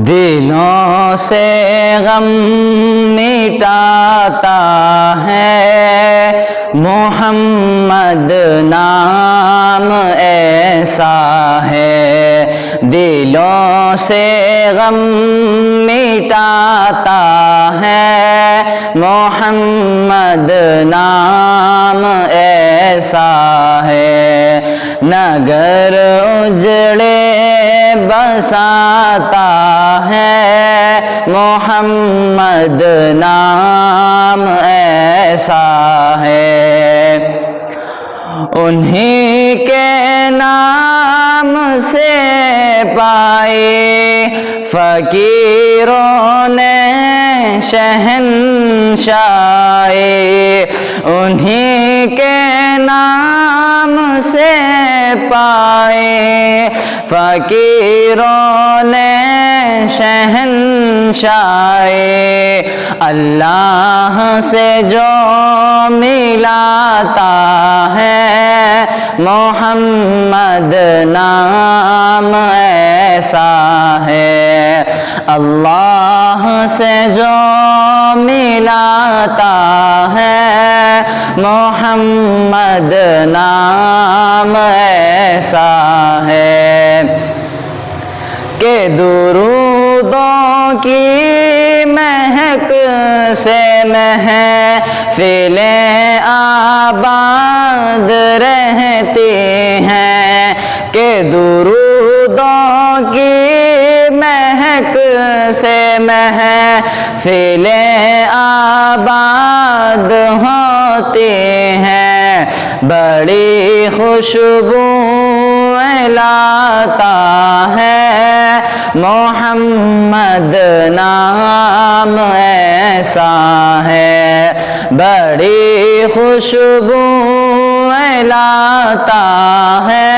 دلوں سے غم مٹاتا ہے محمد نام ایسا ہے، دلوں سے غم مٹاتا ہے محمد نام ایسا ہے، نگر اجڑے بساتا ہے محمد نام ایسا ہے، انہی کے نام سے پائے فقیروں نے شہنشاہی، انہی کے نام سے پائے فقیروں نے شہنشاہی، اللہ سے جو ملاتا ہے محمد نام ایسا ہے، اللہ سے جو ملاتا ہے محمد نام ایسا ہے، کہ درودوں کی مہک سے محفلیں آباد رہتی ہیں، کہ درودوں کی مہک سے محفلیں آباد ہوتی ہیں، بڑی خوشبو لاتا ہے محمد نام ایسا ہے، بڑی خوشبو لاتا ہے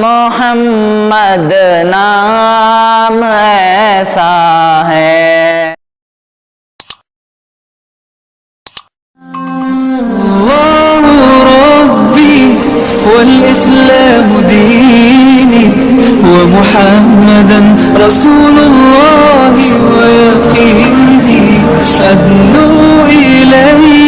محمد نام ایسا ہے۔ والإسلام ديني ومحمدا رسول الله ويقيني أدنو إليه